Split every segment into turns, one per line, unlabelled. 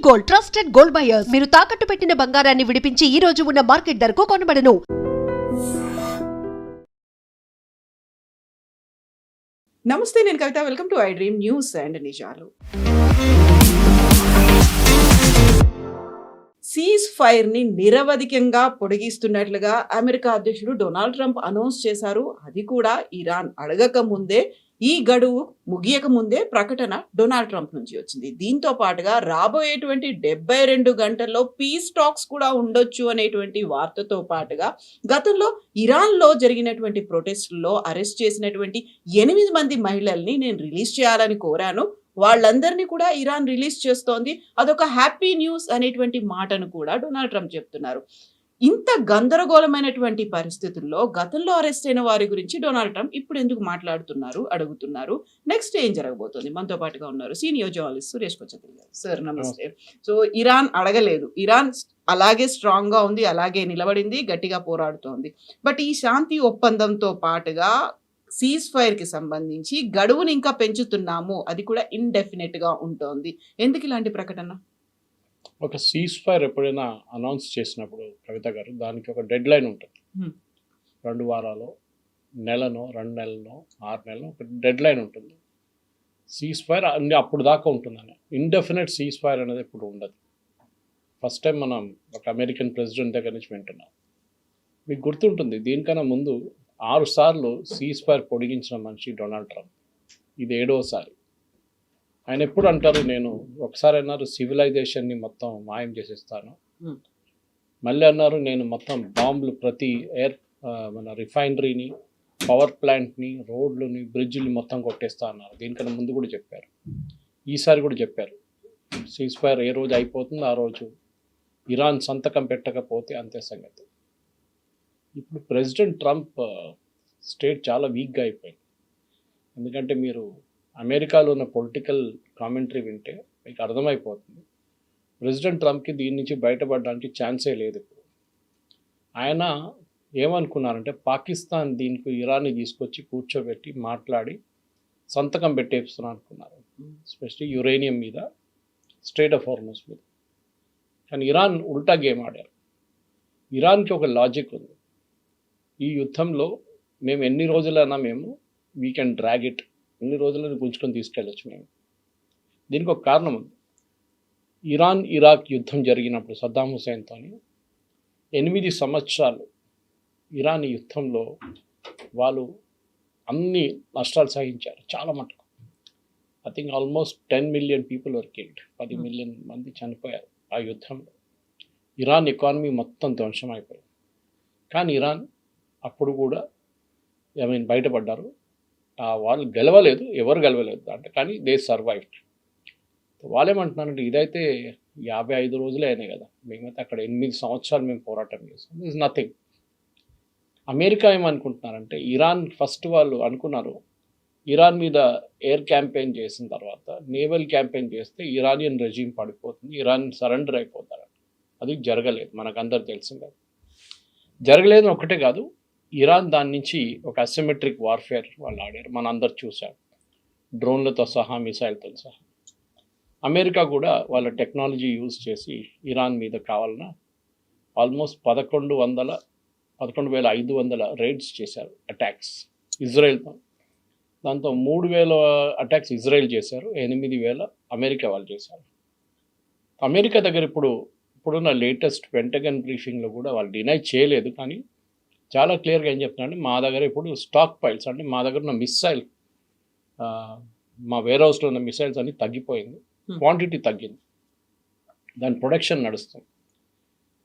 Gold, trusted gold buyers. మీరు తాకట్టు పెట్టిన బంగారాన్ని విడిపించి ఈ రోజు ఉన్న మార్కెట్ ధరకు కొనబడను.
నమస్తే, నేను Kavitha. Welcome to I dream news and నిజాలు. సీజ్ ఫైర్ ని నిరవధికంగా పొడిగిస్తున్నట్లుగా అమెరికా అధ్యక్షుడు డొనాల్డ్ ట్రంప్ అనౌన్స్ చేశారు. అది కూడా ఇరాన్ అడగక ముందే, ఈ గడువు ముగియక ముందే ప్రకటన డొనాల్డ్ ట్రంప్ నుంచి వచ్చింది. దీంతో పాటుగా రాబోయేటువంటి 72 గంటల్లో పీస్ టాక్స్ కూడా ఉండొచ్చు అనేటువంటి వార్తతో పాటుగా గతంలో ఇరాన్లో జరిగినటువంటి ప్రొటెస్టుల్లో అరెస్ట్ చేసినటువంటి 8 మంది మహిళల్ని నేను రిలీజ్ చేయాలని కోరాను. వాళ్ళందరినీ కూడా ఇరాన్ రిలీజ్ చేస్తోంది. అదొక హ్యాపీ న్యూస్ అనేటువంటి మాటను కూడా డొనాల్డ్ ట్రంప్ చెప్తున్నారు. ఇంత గందరగోళమైనటువంటి పరిస్థితుల్లో గతంలో అరెస్ట్ అయిన వారి గురించి డొనాల్డ్ ట్రంప్ ఇప్పుడు ఎందుకు మాట్లాడుతున్నారు, అడుగుతున్నారు. నెక్స్ట్ ఏం జరగబోతుంది? మనతో పాటుగా ఉన్నారు సీనియర్ జర్నలిస్ట్ సురేష్ కొచ్చతిల్ గారు. సార్ నమస్తే. సో ఇరాన్ అడగలేదు, ఇరాన్ అలాగే స్ట్రాంగ్ గా ఉంది, అలాగే నిలబడింది, గట్టిగా పోరాడుతోంది. బట్ ఈ శాంతి ఒప్పందంతో పాటుగా సీజ్ ఫైర్ కి సంబంధించి గడువుని ఇంకా పెంచుతున్నాము, అది కూడా ఇండెఫినెట్ గా ఉంటుంది. ఎందుకు ఇలాంటి ప్రకటన?
ఒక సీజ్ ఫైర్ ఎప్పుడైనా అనౌన్స్ చేసినప్పుడు కవిత గారు, దానికి ఒక డెడ్ లైన్ ఉంటుంది. 2 వారాలు, నెలనో, 2 నెలల్లో, 6 నెలలో ఒక డెడ్ లైన్ ఉంటుంది. సీజ్ ఫైర్ అన్ని అప్పుడు దాకా ఉంటుందని. ఇండెఫినెట్ సీజ్ ఫైర్ అనేది ఇప్పుడు ఉండదు. ఫస్ట్ టైం మనం ఒక అమెరికన్ ప్రెసిడెంట్ దగ్గర నుంచి వింటున్నాం. మీకు గుర్తుంటుంది, దీనికన్నా ముందు 6 సార్లు సీజ్ ఫైర్ పొడిగించిన మనిషి డొనాల్డ్ ట్రంప్. ఇది 7వసారి. ఆయన ఎప్పుడు అంటారు, నేను ఒకసారి అన్నారు సివిలైజేషన్ని మొత్తం మాయం చేసేస్తాను, మళ్ళీ అన్నారు నేను మొత్తం బాంబులు ప్రతి మన రిఫైనరీని, పవర్ ప్లాంట్ని, రోడ్లని, బ్రిడ్జ్ని మొత్తం కొట్టేస్తా అన్నారు. దీనికన్నా ముందు కూడా చెప్పారు, ఈసారి కూడా చెప్పారు. సీజ్ ఫైర్ ఏ రోజు అయిపోతుందో ఆ రోజు ఇరాన్ సంతకం పెట్టకపోతే అంతే సంగతి. ఇప్పుడు ప్రెసిడెంట్ ట్రంప్ స్టేట్ చాలా వీక్గా అయిపోయింది. ఎందుకంటే మీరు అమెరికాలో ఉన్న పొలిటికల్ కామెంటరీ వింటే మీకు అర్థమైపోతుంది, ప్రెసిడెంట్ ట్రంప్కి దీని నుంచి బయటపడడానికి ఛాన్సే లేదు. ఇప్పుడు ఆయన ఏమనుకున్నారంటే పాకిస్తాన్ దీనికి ఇరాన్ని తీసుకొచ్చి కూర్చోబెట్టి మాట్లాడి సంతకం పెట్టేస్తున్నా అనుకున్నారు, ఎస్పెషలీ యురేనియం మీద, స్ట్రెయిట్ ఆఫ్ హార్మస్ మీద. కానీ ఇరాన్ ఉల్టా గేమ్ ఆడారు. ఇరాన్కి ఒక లాజిక్ ఉంది, ఈ యుద్ధంలో మేము ఎన్ని రోజులైనా వీ కెన్ డ్రాగ్ ఇట్, ఎన్ని రోజులను గుంజుకొని తీసుకెళ్ళచ్చు మేము. దీనికి ఒక కారణం ఉంది. ఇరాన్ ఇరాక్ యుద్ధం జరిగినప్పుడు సద్దాం హుసేన్తో 8 సంవత్సరాలు ఇరాన్ యుద్ధంలో వాళ్ళు అన్ని నష్టాలు సహించారు, చాలా మటుకు. I think almost 10 million people were killed, 10 million మంది చనిపోయారు ఆ యుద్ధంలో. ఇరాన్ ఎకానమీ మొత్తం ధ్వంసం అయిపోయింది. కానీ ఇరాన్ అప్పుడు కూడా బయటపడ్డారు. వాళ్ళు గెలవలేదు, ఎవరు గెలవలేదు అంటే, కానీ దే సర్వైవ్డ్. వాళ్ళేమంటున్నారంటే ఇదైతే 55 రోజులే అయినాయి కదా, మేమైతే అక్కడ 8 సంవత్సరాలు మేము పోరాటం చేస్తాం, దిస్ నథింగ్. అమెరికా ఏమనుకుంటున్నారంటే, ఇరాన్ ఫస్ట్ వాళ్ళు అనుకున్నారు ఇరాన్ మీద ఎయిర్ క్యాంపెయిన్ చేసిన తర్వాత నేవల్ క్యాంపెయిన్ చేస్తే ఇరానియన్ రెజీమ్ పడిపోతుంది, ఇరాన్ సరెండర్ అయిపోతారు. అది జరగలేదు, మనకందరు తెలిసింది కదా. జరగలేదు ఒకటే కాదు, ఇరాన్ దాని నుంచి ఒక అసిమెట్రిక్ వార్ఫేర్ వాళ్ళు ఆడారు, మన అందరు చూసాం, డ్రోన్లతో సహా, మిసైల్తో సహా. అమెరికా కూడా వాళ్ళ టెక్నాలజీ యూజ్ చేసి ఇరాన్ మీద కావాలన్నా ఆల్మోస్ట్ 11,500 రైడ్స్ చేశారు, అటాక్స్ ఇజ్రాయెల్తో. దాంతో 3,000 అటాక్స్ ఇజ్రాయెల్ చేశారు, 8,000 అమెరికా వాళ్ళు చేశారు. అమెరికా దగ్గర ఇప్పుడున్న లేటెస్ట్ పెంటగన్ బ్రీఫింగ్లో కూడా వాళ్ళు డినై చేయలేదు, కానీ చాలా క్లియర్గా ఏం చెప్తున్నారంటే, మా దగ్గర ఇప్పుడు స్టాక్ పైల్స్, అంటే మా దగ్గర ఉన్న మిసైల్, మా వేర్ హౌస్లో ఉన్న మిసైల్స్ అన్ని తగ్గిపోయింది, క్వాంటిటీ తగ్గింది, దాని ప్రొడక్షన్ నడుస్తుంది.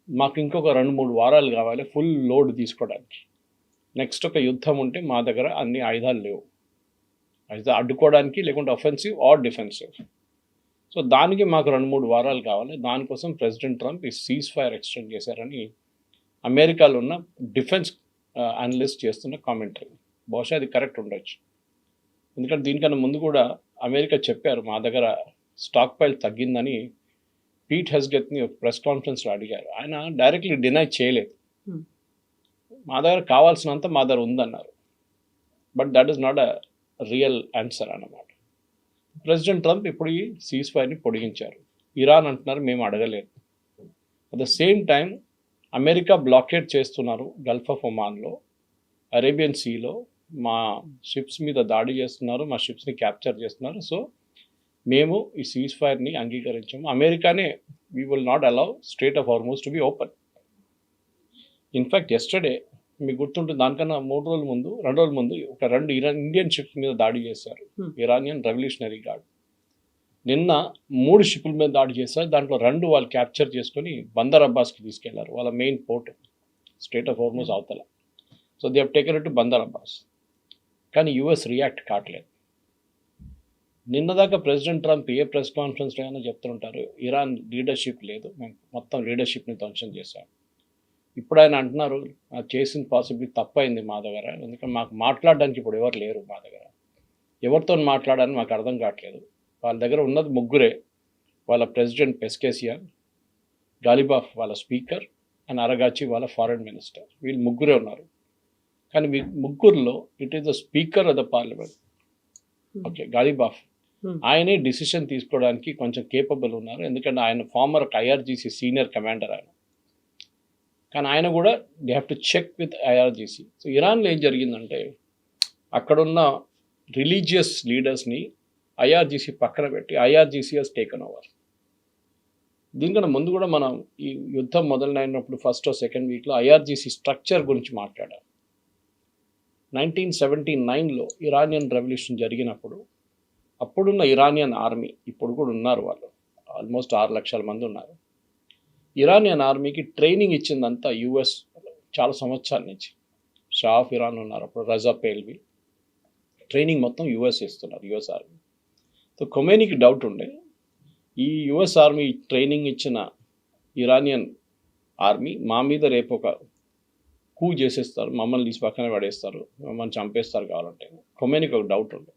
మాకు ఇంకొక 2-3 వారాలు కావాలి ఫుల్ లోడ్ తీసుకోవడానికి. నెక్స్ట్ ఒక యుద్ధం ఉంటే మా దగ్గర అన్ని ఆయుధాలు లేవు, అయితే అడ్డుకోవడానికి, లేకుంటే అఫెన్సివ్ ఆర్ డిఫెన్సివ్. సో దానికి మాకు 2-3 వారాలు కావాలి. దానికోసం ప్రెసిడెంట్ ట్రంప్ ఈ సీజ్ ఫైర్ ఎక్స్టెండ్ చేశారని అమెరికాలో ఉన్న డిఫెన్స్ అనలిస్ట్ చేస్తున్న కామెంటరీ. బహుశా అది కరెక్ట్ ఉండొచ్చు, ఎందుకంటే దీనికన్నా ముందు కూడా అమెరికా చెప్పారు మా దగ్గర స్టాక్ పైల్ తగ్గిందని. పీట్ హెస్గెత్ని ఒక ప్రెస్ కాన్ఫరెన్స్లో అడిగారు, ఆయన డైరెక్ట్లీ డినై చేయలేదు, మా దగ్గర కావాల్సినంత మా దగ్గర ఉందన్నారు. But that is not a real answer అన్నమాట. ప్రెసిడెంట్ ట్రంప్ ఇప్పుడు ఈ సీజ్ ఫైర్ని పొడిగించారు. ఇరాన్ అంటున్నారు మేము అడగలేదు. At the same time America blockade చేస్తున్నారు గల్ఫ్ ఆఫ్ ఒమాన్లో, అరేబియన్ సీలో మా షిప్స్ మీద దాడి చేస్తున్నారు, మా షిప్స్ని క్యాప్చర్ చేస్తున్నారు. సో మేము ఈ సీజ్ ఫైర్ని అంగీకరించాము. అమెరికానే we will not allow straight of Hormuz to be open. In fact yesterday మీకు గుర్తుంటుంది, దానికన్నా 2 రోజుల ముందు ఒక 2 ఇండియన్ షిప్స్ మీద దాడి చేశారు, ఇరానియన్ రెవల్యూషనరీ గార్డ్. నిన్న 3 షిప్ల మీద దాడి చేశారు. దాంట్లో 2 వాళ్ళు క్యాప్చర్ చేసుకొని బందర్ అబ్బాస్కి తీసుకెళ్లారు, వాళ్ళ main port strait of Hormuz అవతల. So they have taken it to Bandar Abbas. కానీ యుఎస్ రియాక్ట్ కావట్లేదు. నిన్నదాకా ప్రెసిడెంట్ ట్రంప్ ఏ ప్రెస్ కాన్ఫరెన్స్లో అయినా చెప్తుంటారు ఇరాన్ లీడర్షిప్ లేదు, మేము మొత్తం లీడర్షిప్ని ధ్వంసం చేశాం. ఇప్పుడు ఆయన అంటున్నారు చేసిన పాసిబిలిటీ తప్పైంది మా దగ్గర, ఎందుకంటే మాకు మాట్లాడడానికి ఇప్పుడు ఎవరు లేరు మా దగ్గర, ఎవరితో మాట్లాడాలని మాకు అర్థం కావట్లేదు. వాళ్ళ దగ్గర ఉన్నది 3, వాళ్ళ ప్రెసిడెంట్ పెస్కేసియన్, గాలిబాఫ్ వాళ్ళ స్పీకర్, అండ్ అరగాచి వాళ్ళ ఫారెన్ మినిస్టర్. వీళ్ళు 3 ఉన్నారు. కానీ 3లో it is the speaker of the parliament, okay, Ghalibaf. ఆయనే డిసిషన్ తీసుకోవడానికి కొంచెం కేపబుల్ ఉన్నారు, ఎందుకంటే ఆయన ఫార్మర్ ఐఆర్జీసీ సీనియర్ కమాండర్ ఆయన. కానీ ఆయన కూడా they have to check with IRGC. So ఇరాన్లో ఏం జరిగిందంటే అక్కడున్న రిలీజియస్ లీడర్స్ని ఐఆర్జీసీ పక్కన పెట్టి ఐఆర్జీసీ హస్ టేకన్ ఓవర్. దీనికన్నా ముందు కూడా మనం ఈ యుద్ధం మొదలైనప్పుడు ఫస్ట్ సెకండ్ వీక్లో ఐఆర్జీసీ స్ట్రక్చర్ గురించి మాట్లాడాం. 1979లో ఇరానియన్ రెవల్యూషన్ జరిగినప్పుడు అప్పుడున్న ఇరానియన్ ఆర్మీ, ఇప్పుడు కూడా ఉన్నారు వాళ్ళు, ఆల్మోస్ట్ 6 లక్షల మంది ఉన్నారు. ఇరానియన్ ఆర్మీకి ట్రైనింగ్ ఇచ్చిందంతా యుఎస్ చాలా సంవత్సరాల నుంచి. షా ఆఫ్ ఇరాన్ ఉన్నారు అప్పుడు, రజా పేల్వి, ట్రైనింగ్ మొత్తం యుఎస్ ఇస్తున్నారు, యుఎస్ ఆర్మీ. సో ఖొమేనీకి డౌట్ ఉండే ఈ యుఎస్ ఆర్మీ ట్రైనింగ్ ఇచ్చిన ఇరానియన్ ఆర్మీ మా మీద రేపు ఒక కూ చేసేస్తారు, మమ్మల్ని తీసి పక్కన పడేస్తారు, మమ్మల్ని చంపేస్తారు కావాలంటే. ఖొమేనీకి ఒక డౌట్ ఉండే.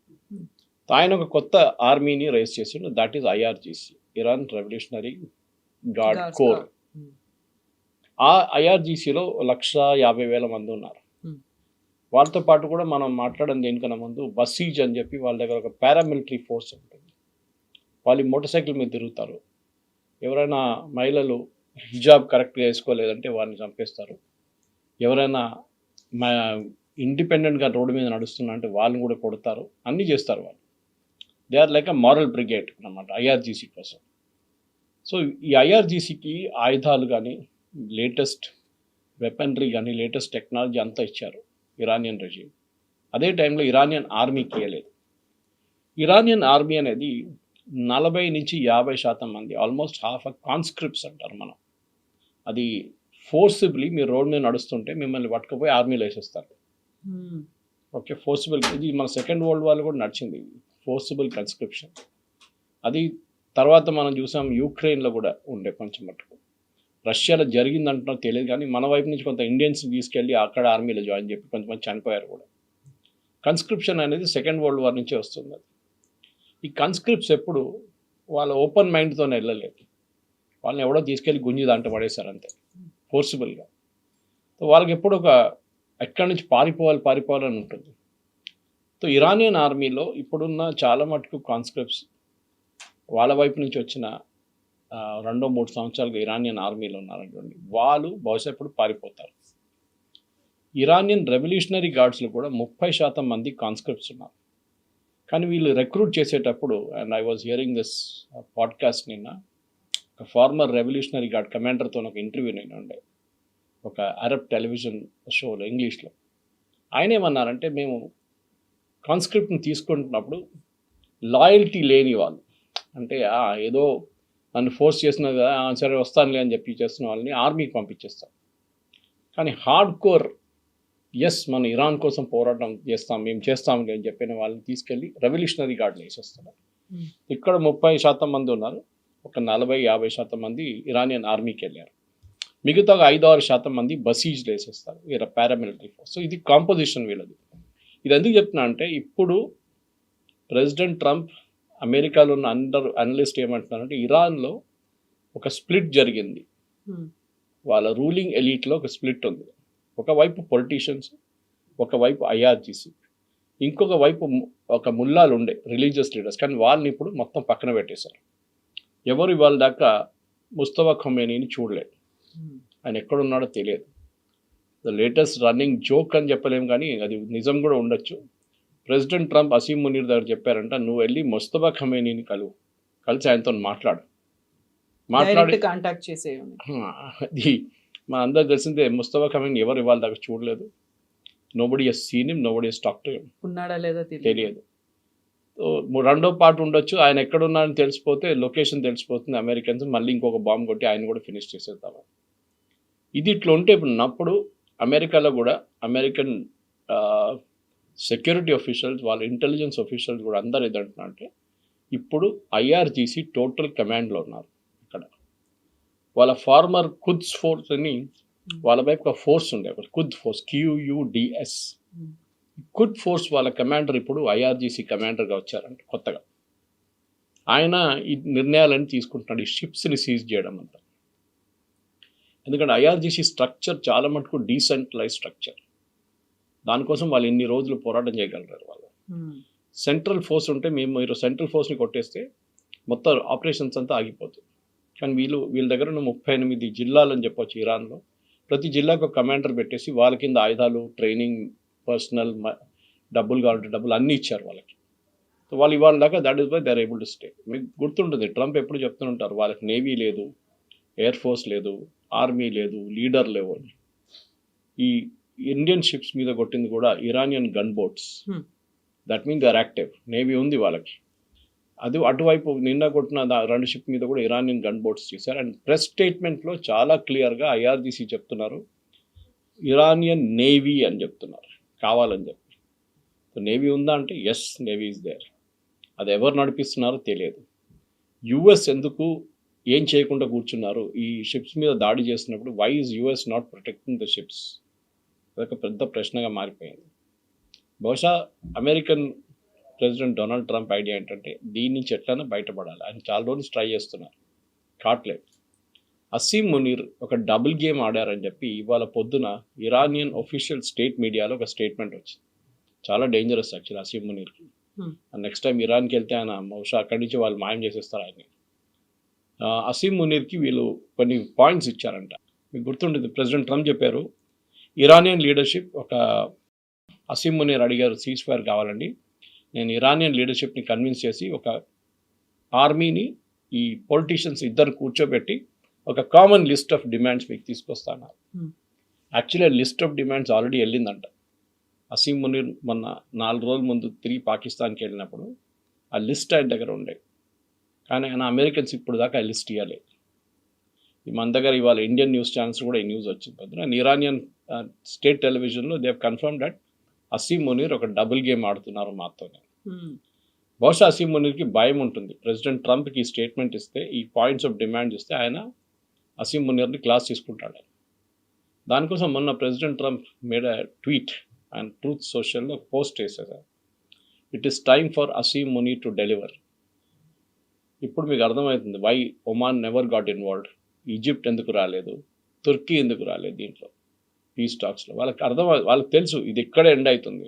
ఆయన ఒక కొత్త ఆర్మీని రైజ్ చేసిండు, that is IRGC, Iran revolutionary guard corps. ఆ ఐఆర్జీసీలో 150,000 మంది ఉన్నారు. వాళ్ళతో పాటు కూడా మనం మాట్లాడడం దేనికన్నా ముందు బసీజ్ అని చెప్పి వాళ్ళ దగ్గర ఒక పారామిలిటరీ ఫోర్స్ ఉంటుంది. వాళ్ళు మోటార్ సైకిల్ మీద తిరుగుతారు. ఎవరైనా మహిళలు హిజాబ్ కరెక్ట్గా వేసుకోలేదంటే వారిని చంపేస్తారు. ఎవరైనా ఇండిపెండెంట్గా రోడ్డు మీద నడుస్తున్నా అంటే వాళ్ళని కూడా కొడతారు, అన్నీ చేస్తారు వాళ్ళు. They are like a moral brigade అన్నమాట ఐఆర్జీసీ కోసం. సో ఈ ఐఆర్జీసీకి ఆయుధాలు కానీ, లేటెస్ట్ వెపనరీ కానీ, లేటెస్ట్ టెక్నాలజీ అంతా ఇచ్చారు ఇరానియన్ రెజీమ్. అదే టైంలో ఇరానియన్ ఆర్మీకి ఇవ్వలేదు. ఇరానియన్ ఆర్మీ అనేది 40 నుంచి 50% మంది, ఆల్మోస్ట్ హాఫ్ కాన్స్క్రిప్ట్స్ అంటారు మనం. అది ఫోర్సిబుల్లీ మీరు రోడ్ మీద నడుస్తుంటే మిమ్మల్ని పట్టుకుపోయి ఆర్మీలో వేసేస్తారు. Okay, forcible. ఇది మన సెకండ్ వరల్డ్ వార్ కూడా నడిచింది, ఫోర్సిబుల్ కన్స్క్రిప్షన్. అది తర్వాత మనం చూసాం యూక్రెయిన్లో కూడా ఉండే కొంచెం మటుకు. రష్యాలో జరిగిందంటున్నా తెలియదు, కానీ మన వైపు నుంచి కొంత ఇండియన్స్ తీసుకెళ్ళి అక్కడ ఆర్మీలో జాయిన్ చెప్పి కొంతమంది చనిపోయారు కూడా. కన్స్క్రిప్షన్ అనేది సెకండ్ వరల్డ్ వార్ నుంచే వస్తుంది. అది ఈ కన్స్క్రిప్ట్స్ ఎప్పుడు వాళ్ళ ఓపెన్ మైండ్తోనే వెళ్ళలేదు, వాళ్ళని ఎవడో తీసుకెళ్ళి గుంజి దాంట్లో పడేశారు అంతే, ఫోర్సిబుల్గా. సో వాళ్ళకి ఎప్పుడు ఒక ఎక్కడి నుంచి పారిపోవాలని ఉంటుంది. సో ఇరానియన్ ఆర్మీలో ఇప్పుడున్న చాలా మటుకు కాన్స్క్రిప్ట్స్ వాళ్ళ వైపు నుంచి వచ్చిన 2-3 సంవత్సరాలుగా ఇరానియన్ ఆర్మీలో ఉన్నారనుకోండి, వాళ్ళు బహుశా ఇప్పుడు పారిపోతారు. ఇరానియన్ రెవల్యూషనరీ గార్డ్స్లో కూడా 30% మంది కాన్స్క్రిప్ట్స్ ఉన్నారు. కానీ వీళ్ళు రిక్రూట్ చేసేటప్పుడు, and I was hearing this podcast నిన్న, ఒక ఫార్మర్ రెవల్యూషనరీ గార్డ్ కమాండర్తో ఒక ఇంటర్వ్యూ నేను ఉండే ఒక అరబ్ టెలివిజన్ షోలో ఇంగ్లీష్లో. ఆయన ఏమన్నారంటే, మేము కాన్స్క్రిప్ట్ని తీసుకుంటున్నప్పుడు లాయల్టీ లేని వాళ్ళు, అంటే ఏదో నన్ను ఫోర్స్ చేసిన కదా సరే వస్తానులే అని చెప్పి చేస్తున్న వాళ్ళని ఆర్మీకి పంపించేస్తాం. కానీ హార్డ్ కోర్ ఎస్ మన ఇరాన్ కోసం పోరాటం చేస్తాం, మేము చేస్తాంలే అని చెప్పిన వాళ్ళని తీసుకెళ్ళి రెవల్యూషనరీ గార్డ్ని వేసేస్తున్నారు. ఇక్కడ 30% మంది ఉన్నారు, ఒక 40-50% మంది ఇరానియన్ ఆర్మీకి వెళ్ళారు. మిగతా 5-6% మంది బసీజ్లు వేసేస్తారు, వీళ్ళ పారామిలిటరీ ఫోర్స్. సో ఇది కాంపోజిషన్ వీళ్ళది. ఇది ఎందుకు చెప్తున్నా అంటే, ఇప్పుడు ప్రెసిడెంట్ ట్రంప్, అమెరికాలో ఉన్న అందరు అనలిస్ట్ ఏమంటున్నారంటే, ఇరాన్లో ఒక స్ప్లిట్ జరిగింది, వాళ్ళ రూలింగ్ ఎలీట్లో ఒక స్ప్లిట్ ఉంది. ఒకవైపు పొలిటీషియన్స్, ఒకవైపు ఐఆర్జీసీ, ఇంకొక వైపు ఒక ముల్లాలు ఉండే రిలీజియస్ లీడర్స్, కానీ వాళ్ళని ఇప్పుడు మొత్తం పక్కన పెట్టేశారు. ఎవరు ఇవాళ దాకా ముస్తఫా ఖొమేనీని చూడలేదు. ఆయన ఎక్కడున్నాడో తెలియదు. ద లేటెస్ట్ రన్నింగ్ జోక్ అని చెప్పలేము, కానీ అది నిజం కూడా ఉండొచ్చు. ప్రెసిడెంట్ ట్రంప్ అసీం మునీర్ దగ్గర చెప్పారంట, నువ్వు వెళ్ళి ముస్తఫా ఖొమేనీని కలిసి ఆయనతో మాట్లాడి
కాంటాక్ట్ చేసే.
అది మన అందరికి తెలిసిందే, ముస్తఫా ఖొమేనీ ఎవరు ఇవాళ దాకా చూడలేదు. Nobody has seen him, nobody has talked to him.
ఉన్నాడా లేదా
తెలియదు. రెండో పార్ట్ ఉండొచ్చు, ఆయన ఎక్కడున్నారని తెలిసిపోతే, లొకేషన్ తెలిసిపోతుంది, అమెరికన్స్ మళ్ళీ ఇంకొక బాంబు కొట్టి ఆయన కూడా ఫినిష్ చేసేద్దాం. ఇది ఇట్లా ఉంటే ఇప్పుడు అమెరికాలో కూడా అమెరికన్ సెక్యూరిటీ ఆఫీషియల్స్, వాళ్ళ ఇంటెలిజెన్స్ ఆఫీషియల్స్ కూడా అందరు ఏదంటున్నా అంటే, ఇప్పుడు ఐఆర్జీసీ టోటల్ కమాండ్లో ఉన్నారు. ఇక్కడ వాళ్ళ ఫార్మర్ కుద్స్ ఫోర్స్ అని వాళ్ళ వైపు ఒక ఫోర్స్ ఉండే, కుద్ ఫోర్స్, QUDS. కుడ్ ఫోర్స్ వాళ్ళ కమాండర్ ఇప్పుడు ఐఆర్జీసీ కమాండర్గా వచ్చారంట కొత్తగా. ఆయన ఈ నిర్ణయాలన్నీ తీసుకుంటున్నాడు, ఈ షిప్స్ని సీజ్ చేయడం అంతా. ఎందుకంటే ఐఆర్జీసీ స్ట్రక్చర్ చాలా మటుకు డీసెంట్రలైజ్ స్ట్రక్చర్. దానికోసం వాళ్ళు ఇన్ని రోజులు పోరాటం చేయగలరు. వాళ్ళు సెంట్రల్ ఫోర్స్ ఉంటే, మీరు సెంట్రల్ ఫోర్స్ని కొట్టేస్తే మొత్తం ఆపరేషన్స్ అంతా ఆగిపోతుంది. కానీ వీళ్ళ దగ్గర ఉన్న 38 జిల్లాలని చెప్పొచ్చు ఇరాన్లో. ప్రతి జిల్లాకు ఒక కమాండర్ పెట్టేసి వాళ్ళ కింద ఆయుధాలు, ట్రైనింగ్, పర్సనల్, డబ్బులు కావాలంటే డబ్బులు అన్నీ ఇచ్చారు వాళ్ళకి. సో వాళ్ళు ఇవాళ దాకా that is why they are able to stay. మీకు గుర్తుంటుంది, ట్రంప్ ఎప్పుడు చెప్తుంటారు వాళ్ళకి నేవీ లేదు, ఎయిర్ ఫోర్స్ లేదు, ఆర్మీ లేదు, లీడర్ లేవు అని. ఈ ఇండియన్ షిప్స్ మీద కొట్టింది కూడా Iranian gun boats. That mean they are active. Navy ఉంది వాళ్ళకి. అది అటువైపు నిన్న కొట్టిన 2 షిప్ మీద కూడా ఇరానియన్ గన్ బోట్స్ చేశారు. అండ్ ప్రెస్ స్టేట్మెంట్లో చాలా క్లియర్గా ఐఆర్జీసీ చెప్తున్నారు, ఇరానియన్ నేవీ అని చెప్తున్నారు, కావాలని చెప్పి. సో నేవీ ఉందా అంటే ఎస్, నేవీ ఈజ్ దేర్. అది ఎవరు నడిపిస్తున్నారో తెలియదు. యుఎస్ ఎందుకు ఏం చేయకుండా కూర్చున్నారు ఈ షిప్స్ మీద దాడి చేస్తున్నప్పుడు? Why is US not protecting the ships? అదొక పెద్ద ప్రశ్నగా మారిపోయింది. బహుశా American president Donald Trump idea ఏంటంటే, దీని నుంచి ఎట్లైనా బయటపడాలి. ఆయన చాలా రోజులు ట్రై చేస్తున్నారు, కాట్లేదు. అసీం మునీర్ ఒక డబుల్ గేమ్ ఆడారని చెప్పి ఇవాళ పొద్దున ఇరానియన్ ఒఫీషియల్ స్టేట్ మీడియాలో ఒక స్టేట్మెంట్ వచ్చింది. చాలా డేంజరస్ యాక్చువల్లీ అసీం మునీర్కి. నెక్స్ట్ టైం ఇరాన్కి వెళ్తే ఆయన బహుశా అక్కడి నుంచి వాళ్ళు మాయం చేసేస్తారు ఆయన్ని. అసీం మునీర్కి వీళ్ళు కొన్ని పాయింట్స్ ఇచ్చారంట. మీకు గుర్తుంటుంది, ప్రెసిడెంట్ ట్రంప్ చెప్పారు, ఇరానియన్ లీడర్షిప్ ఒక అసీం మునీర్ అడిగారు, సీజ్ ఫైర్ కావాలండి, నేను ఇరానియన్ లీడర్షిప్ని కన్విన్స్ చేసి ఒక ఆర్మీని, ఈ పొలిటీషియన్స్ ఇద్దరు కూర్చోబెట్టి ఒక కామన్ లిస్ట్ ఆఫ్ డిమాండ్స్ మీకు తీసుకొస్తాను. Actually list of demands already వెళ్ళిందంట. అసీం మునీర్ మొన్న 4 రోజుల ముందు తిరిగి పాకిస్తాన్కి వెళ్ళినప్పుడు ఆ లిస్ట్ ఆయన దగ్గర ఉండే, కానీ ఆయన అమెరికన్స్ ఇప్పుడు దాకా ఆ లిస్ట్ ఇవ్వలేదు. మన దగ్గర ఇవాళ ఇండియన్ న్యూస్ ఛానల్స్ కూడా ఈ న్యూస్ వచ్చింది పొద్దున. ఇరానియన్ స్టేట్ టెలివిజన్లో they have confirm that Asim Munir ఒక డబుల్ గేమ్ ఆడుతున్నారు మాతోనే. బహుశా అసీం మునీర్కి భయం ఉంటుంది, ప్రెసిడెంట్ ట్రంప్కి ఈ స్టేట్మెంట్ ఇస్తే, ఈ పాయింట్స్ ఆఫ్ డిమాండ్ ఇస్తే ఆయన అసీం మునీర్ని క్లాస్ తీసుకుంటాడు. దానికోసం మొన్న president Trump made a tweet and Truth సోషల్లో పోస్ట్ చేశారు, it is time for Asim Munir to deliver. ఇప్పుడు మీకు అర్థమవుతుంది why Oman never got involved. Egypt ఎందుకు రాలేదు, తుర్కీ ఎందుకు రాలేదు దీంట్లో పీస్ టాక్స్లో. వాళ్ళకి తెలుసు ఇది ఇక్కడే ఎండ్ అవుతుంది.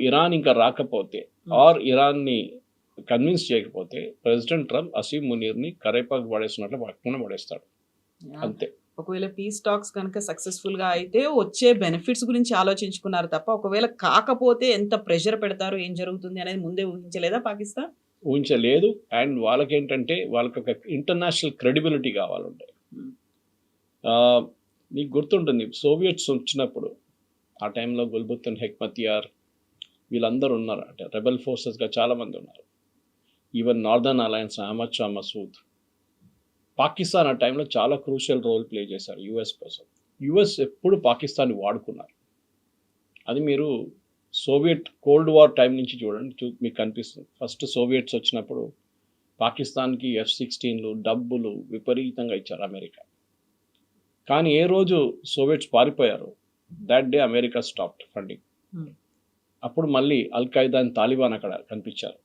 ఇరాన్ ఇంకా రాకపోతే ఆర్ ఇరాన్ని కన్విన్స్ చేయకపోతే ప్రెసిడెంట్ ట్రంప్ అసీం మునీర్ని కరేపాకు పడేస్తున్నట్లు పక్కన పడేస్తాడు అంతే.
ఒకవేళ పీస్ టాక్స్ కనుక సక్సెస్ఫుల్ గా అయితే వచ్చే బెనిఫిట్స్ గురించి ఆలోచించుకున్నారు తప్ప, ఒకవేళ కాకపోతే ఎంత ప్రెషర్ పెడతారు, ఏం జరుగుతుంది అనేది ముందే ఊహించలేదా పాకిస్తాన్?
ఊహించలేదు. అండ్ వాళ్ళకేంటంటే వాళ్ళకి ఒక ఇంటర్నేషనల్ క్రెడిబిలిటీ కావాలంటే. నీకు గుర్తుంటుంది సోవియట్స్ వచ్చినప్పుడు ఆ టైంలో గుల్బుద్దీన్ హెక్మతియార్ వీళ్ళందరూ ఉన్నారు, అంటే రెబెల్ ఫోర్సెస్గా చాలామంది ఉన్నారు. Even northern alliance Ahmad Shah Massoud. Pakistan ఆ టైంలో చాలా క్రూషియల్ రోల్ ప్లే చేశారు యుఎస్ కోసం. యుఎస్ ఎప్పుడు పాకిస్తాన్ని వాడుకున్నారు. అది మీరు సోవియట్ కోల్డ్ వార్ టైం నుంచి చూడండి, మీకు కనిపిస్తుంది. ఫస్ట్ సోవియట్స్ వచ్చినప్పుడు పాకిస్తాన్కి F-16లు డబ్బులు విపరీతంగా ఇచ్చారు అమెరికా. కానీ ఏ రోజు సోవియట్స్ పారిపోయారు, that day America stopped funding. అప్పుడు మళ్ళీ అల్-ఖైదా అండ్ తాలిబాన్ అక్కడ కనిపించారు.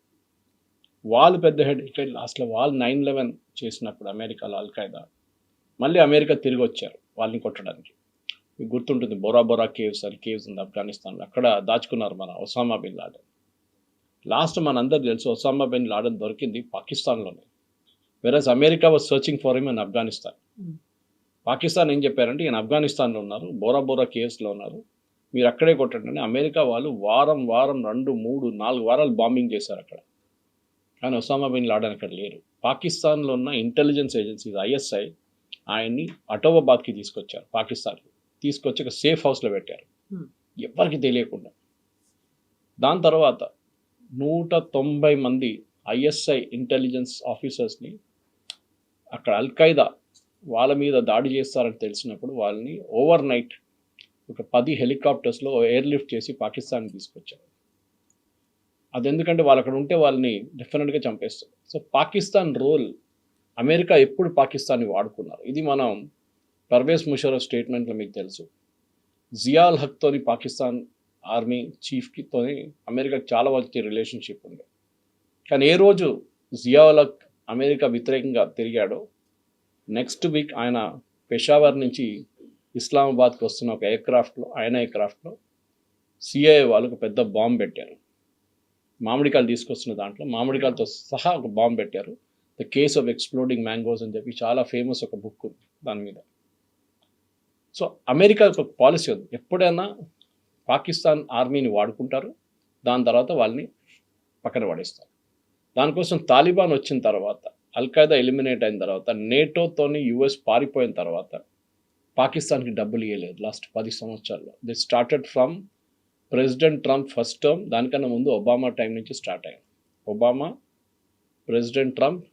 వాళ్ళు పెద్ద హెడ్ ఇక్కడ లాస్ట్లో వాళ్ళు 9/11 చేసినప్పుడు అమెరికాలో అల్-ఖైదా మళ్ళీ అమెరికా తిరిగి వచ్చారు వాళ్ళని కొట్టడానికి. మీకు గుర్తుంటుంది బొరా బొరా కేవ్స్ అని కేవ్స్ ఉంది ఆఫ్ఘనిస్తాన్లో, అక్కడ దాచుకున్నారు మన ఒసామా బిన్ లాడెన్. లాస్ట్ మనందరూ తెలుసు ఒసామా బిన్ లాడెన్ దొరికింది పాకిస్తాన్లోనే. Whereas America was searching for him in Afghanistan.
Hmm.
Pakistan ఏం చెప్పారంటే ఈయన ఆఫ్ఘనిస్తాన్లో ఉన్నారు, బోరా బోరా కేవ్స్లో ఉన్నారు, మీరు అక్కడే కొట్టండి అని అమెరికా వాళ్ళు వారం 2, 3, 4 వారాలు బాంబింగ్ చేశారు అక్కడ. కానీ ఒసామా బిన్ లాడెన్ అక్కడ లేరు. పాకిస్తాన్లో ఉన్న ఇంటెలిజెన్స్ ఏజెన్సీస్ ఐఎస్ఐ ఆయన్ని అటోబాబాద్కి తీసుకొచ్చారు, పాకిస్తాన్కి తీసుకొచ్చి ఒక సేఫ్ హౌస్లో పెట్టారు, ఎవరికి తెలియకుండా. దాని తర్వాత 190 మంది ఐఎస్ఐ ఇంటెలిజెన్స్ ఆఫీసర్స్ని అక్కడ అల్ఖైదా వాళ్ళ మీద దాడి చేస్తారని తెలిసినప్పుడు వాళ్ళని ఓవర్ నైట్ ఒక 10 హెలికాప్టర్స్లో ఎయిర్ లిఫ్ట్ చేసి పాకిస్తాన్కి తీసుకొచ్చారు. అది ఎందుకంటే వాళ్ళు అక్కడ ఉంటే వాళ్ళని డెఫినెట్గా చంపేస్తారు. సో పాకిస్తాన్ రోల్, అమెరికా ఎప్పుడు పాకిస్తాన్ని వాడుకున్నారు, ఇది మనం పర్వేజ్ ముషర్రఫ్ స్టేట్మెంట్లో మీకు తెలుసు. జియాల్ హక్తోని పాకిస్తాన్ ఆర్మీ చీఫ్తోని అమెరికాకి చాలా మంచి రిలేషన్షిప్ ఉంది. కానీ ఏ రోజు జియాల్ హక్ అమెరికా వ్యతిరేకంగా తిరిగాడో నెక్స్ట్ వీక్ ఆయన పెషావర్ నుంచి ఇస్లామాబాద్కి వస్తున్న ఒక ఎయిర్క్రాఫ్ట్లో సిఐఏ వాళ్ళకు పెద్ద బాంబు పెట్టారు. మామిడికాయలు తీసుకొస్తున్న దాంట్లో మామిడికాయలతో సహా ఒక బాంబు పెట్టారు. The case of exploding mangoes అని చెప్పి చాలా ఫేమస్ ఒక బుక్ ఉంది దాని మీద. సో అమెరికా ఒక పాలసీ ఉంది, ఎప్పుడైనా పాకిస్తాన్ ఆర్మీని వాడుకుంటారు, దాని తర్వాత వాళ్ళని పక్కన పడేస్తారు. దానికోసం తాలిబాన్ వచ్చిన తర్వాత, అల్ఖైదా ఎలిమినేట్ అయిన తర్వాత, నేటోతోని యుఎస్ పారిపోయిన తర్వాత పాకిస్తాన్కి డబ్బులు ఇవ్వలేదు లాస్ట్ 10 సంవత్సరాల్లో. The started from president Trump first term, దానికన్నా ముందు ఒబామా టైం నుంచి స్టార్ట్ అయ్యింది. ఒబామా, ప్రెసిడెంట్ ట్రంప్,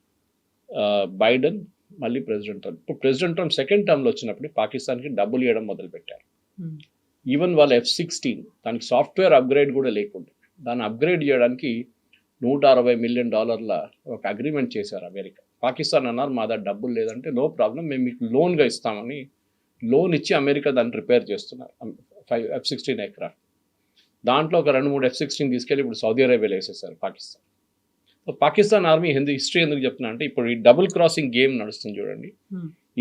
బైడెన్, మళ్ళీ ప్రెసిడెంట్ ట్రంప్. ఇప్పుడు ప్రెసిడెంట్ ట్రంప్ సెకండ్ టర్మ్లో వచ్చినప్పుడు పాకిస్తాన్కి డబ్బులు ఇవ్వడం మొదలుపెట్టారు. ఈవెన్ వాళ్ళ F-16 దానికి సాఫ్ట్వేర్ అప్గ్రేడ్ కూడా లేకుండా దాన్ని అప్గ్రేడ్ చేయడానికి $160 మిలియన్ ఒక అగ్రిమెంట్ చేశారు అమెరికా. పాకిస్తాన్ అన్నారు మా దగ్గర డబ్బులు లేదంటే నో ప్రాబ్లం, మేము మీకు లోన్గా ఇస్తామని లోన్ ఇచ్చి అమెరికా దాన్ని రిపేర్ చేస్తున్నారు. 5 F-16 ఎయిర్క్రాఫ్ట్, దాంట్లో ఒక 2-3 F-16 తీసుకెళ్ళి ఇప్పుడు సౌదీ అరేబియాలో వేసేసారు Pakistan. So Pakistan army history ఎందుకు చెప్తున్నా అంటే ఇప్పుడు ఈ డబుల్ క్రాసింగ్ గేమ్ నడుస్తుంది చూడండి,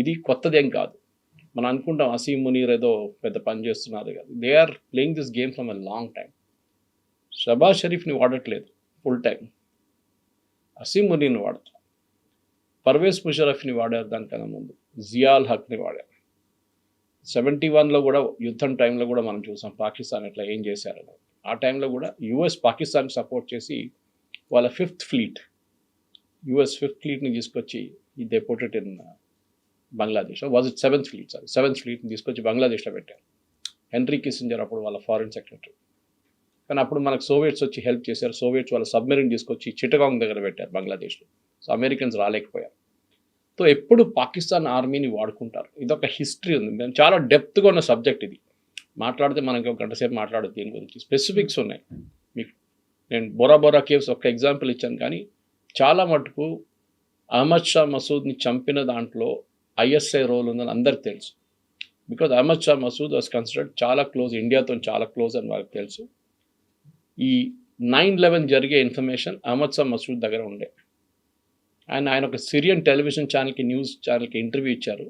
ఇది కొత్తదేం కాదు. మనం అనుకుంటాం అసీం మునీర్ ఏదో పెద్ద పని చేస్తున్నారు కాదు, they are playing this game from a long time. Shahbaz షరీఫ్ని వాడట్లేదు ఫుల్ టైం, అసీం మునీర్ని వాడతారు, పర్వేజ్ ముషర్రఫ్ని వాడారు, దానికన్నా ముందు జియాల్ హక్ని వాడారు. 71లో కూడా యుద్ధం టైంలో కూడా మనం చూసాం పాకిస్తాన్ ఎట్లా ఏం చేశారని. ఆ టైంలో కూడా యుఎస్ పాకిస్తాన్ సపోర్ట్ చేసి వాళ్ళ 5th ఫ్లీట్, యుఎస్ 5th ఫ్లీట్ని తీసుకొచ్చి they put it in Bangladesh, was it 7th fleet, 7th ఫ్లీట్ని తీసుకొచ్చి బంగ్లాదేశ్లో పెట్టారు. హెన్రీ కిస్సింజర్ అప్పుడు వాళ్ళ ఫారిన్ సెక్రటరీ. కానీ అప్పుడు మనకు సోవియట్స్ వచ్చి హెల్ప్ చేశారు. సోవియట్స్ వాళ్ళ సబ్మెరీన్ తీసుకొచ్చి చిట్టగాంగ్ దగ్గర పెట్టారు బంగ్లాదేశ్లో. సో అమెరికన్స్ రాలేకపోయారు. సో ఎప్పుడు పాకిస్తాన్ ఆర్మీని వాడుకుంటారు, ఇదొక హిస్టరీ ఉంది. మేము చాలా డెప్త్గా ఉన్న సబ్జెక్ట్ ఇది, మాట్లాడితే మనకి ఒక గంట సేపు మాట్లాడదు దీని గురించి. స్పెసిఫిక్స్ ఉన్నాయి మీకు. నేను బోరా బోరా కేవ్స్ ఒక ఎగ్జాంపుల్ ఇచ్చాను, కానీ చాలా మటుకు అహ్మద్ షా మసూద్ని చంపిన దాంట్లో ఐఎస్ఐ రోల్ ఉందని అందరికి తెలుసు. Because Ahmad Shah Massoud was considered చాలా క్లోజ్, ఇండియాతో చాలా క్లోజ్ అని వాళ్ళకి తెలుసు. ఈ 9/11 జరిగే ఇన్ఫర్మేషన్ అహ్మద్ షా మసూద్ దగ్గర ఉండే. ఆయన ఒక సిరియన్ టెలివిజన్ ఛానల్కి, న్యూస్ ఛానల్కి ఇంటర్వ్యూ ఇచ్చారు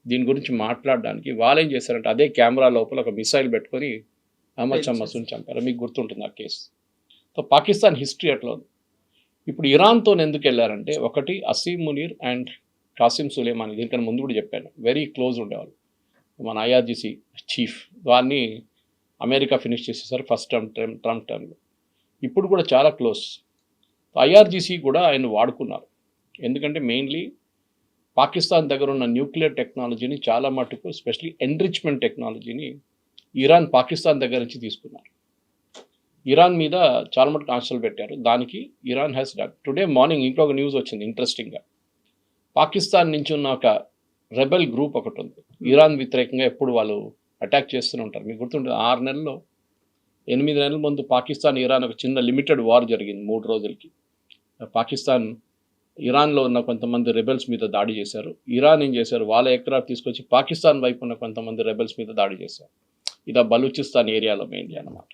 దీని గురించి మాట్లాడడానికి. వాళ్ళు ఏం చేశారంటే అదే కెమెరా లోపల ఒక మిసైల్ పెట్టుకొని అహ్మద్ షా మసూద్ని చంపారు. మీకు గుర్తుంటుంది ఆ కేసు. సో పాకిస్తాన్ హిస్టరీ అట్లా ఉంది. ఇప్పుడు ఇరాన్తో ఎందుకు వెళ్ళారంటే, ఒకటి అసీం మునీర్ అండ్ కాసిం సులేమాని, దీనికన్నా ముందు కూడా చెప్పాను, వెరీ క్లోజ్ ఉండేవాళ్ళు. మన IRGC చీఫ్, వారిని అమెరికా ఫినిష్ చేసేసారు ఫస్ట్ ట్రంప్ టర్మ్లో. ఇప్పుడు కూడా చాలా క్లోజ్. IRGC కూడా ఆయన వాడుకున్నారు. ఎందుకంటే మెయిన్లీ పాకిస్తాన్ దగ్గర ఉన్న న్యూక్లియర్ టెక్నాలజీని చాలా మటుకు, ఎస్పెషలీ ఎన్రిచ్మెంట్ టెక్నాలజీని ఇరాన్ పాకిస్తాన్ దగ్గర నుంచి తీసుకున్నారు. ఇరాన్ మీద చాలా మటుకు ఆంక్షలు పెట్టారు. దానికి Iran has done. Today morning ఇంకొక న్యూస్ వచ్చింది ఇంట్రెస్టింగ్గా. పాకిస్తాన్ నుంచి ఉన్న ఒక రెబెల్ గ్రూప్ ఒకటి ఉంది, ఇరాన్ వ్యతిరేకంగా ఎప్పుడు వాళ్ళు అటాక్ చేస్తూనే ఉంటారు. మీకు గుర్తుంటుంది 8 నెలల ముందు పాకిస్తాన్ ఇరాన్ ఒక చిన్న లిమిటెడ్ వార్ జరిగింది 3 రోజులకి. పాకిస్తాన్ ఇరాన్లో ఉన్న కొంతమంది రెబెల్స్ మీద దాడి చేశారు. ఇరాన్ ఏం చేశారు, వాళ్ళ ఎయిర్క్రాఫ్ట్ తీసుకొచ్చి పాకిస్తాన్ వైపు ఉన్న కొంతమంది రెబెల్స్ మీద దాడి చేశారు. ఇది బలూచిస్తాన్ ఏరియాలో మెయిన్లీ అన్నమాట.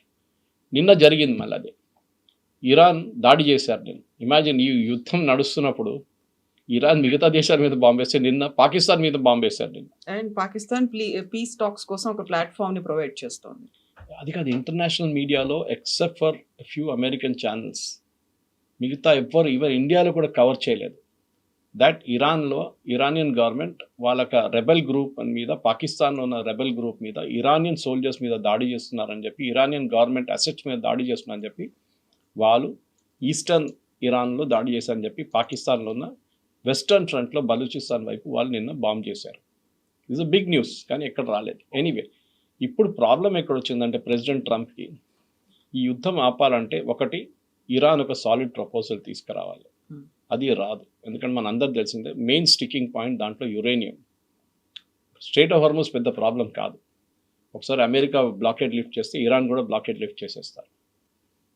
నిన్న జరిగింది మళ్ళీ అదే, ఇరాన్ దాడి చేశారు. నేను ఇమాజిన్, ఈ యుద్ధం నడుస్తున్నప్పుడు ఇరాన్ మిగతా దేశాల మీద బాంబు వేస్తే, నిన్న పాకిస్తాన్ మీద బాంబు వేశారు. నిన్న
అండ్ పాకిస్తాన్ పీస్ టాక్స్ కోసం ఒక ప్లాట్ఫామ్ని ప్రొవైడ్ చేస్తోంది.
అది కాదు, ఇంటర్నేషనల్ మీడియాలో except for few American channels మిగతా ఎవ్వరు ఈవెన్ ఇండియాలో కూడా కవర్ చేయలేదు. దట్ ఇరానియన్ గవర్నమెంట్ వాళ్ళక రెబెల్ గ్రూప్ మీద, పాకిస్తాన్లో ఉన్న రెబెల్ గ్రూప్ మీద, ఇరానియన్ సోల్జర్స్ మీద దాడి చేస్తున్నారని చెప్పి, ఇరానియన్ గవర్నమెంట్ అసెట్స్ మీద దాడి చేస్తున్నారని చెప్పి వాళ్ళు ఈస్టర్న్ ఇరాన్లో దాడి చేశారని చెప్పి పాకిస్తాన్లో ఉన్న వెస్టర్న్ ఫ్రంట్లో బలూచిస్తాన్ వైపు వాళ్ళు నిన్న బాంబ్ చేశారు. ఇట్స్ అ బిగ్ న్యూస్, కానీ ఎక్కడ రాలేదు. ఎనీవే, ఇప్పుడు ప్రాబ్లం ఎక్కడ వచ్చిందంటే ప్రెసిడెంట్ ట్రంప్కి ఈ యుద్ధం ఆపాలంటే ఒకటి ఇరాన్ ఒక సాలిడ్ ప్రపోజల్ తీసుకురావాలి. అది రాదు, ఎందుకంటే మన అందరు తెలిసిందే మెయిన్ స్టికింగ్ పాయింట్ దాంట్లో యురేనియం. స్ట్రైట్ ఆఫ్ హార్మోస్ పెద్ద ప్రాబ్లం కాదు, ఒకసారి అమెరికా బ్లాకేడ్ లిఫ్ట్ చేస్తే ఇరాన్ కూడా బ్లాకేడ్ లిఫ్ట్ చేసేస్తారు.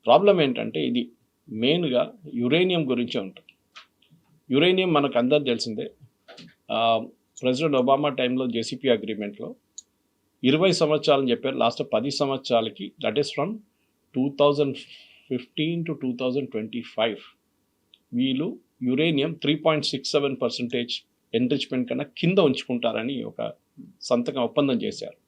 ప్రాబ్లం ఏంటంటే ఇది మెయిన్గా యురేనియం గురించే ఉంటుంది. యురేనియం మనకు అందరు తెలిసిందే, ప్రెసిడెంట్ ఒబామా టైంలో జేసీపీ అగ్రిమెంట్లో 20 సంవత్సరాలని చెప్పారు, లాస్ట్ 10 సంవత్సరాలకి, దట్ ఈస్ ఫ్రమ్ 2015 to 2025 వీళ్ళు యురేనియం 3.67% ఎన్రిచ్మెంట్ కన్నా కింద ఉంచుకుంటారని ఒక ఒప్పందం చేశారు.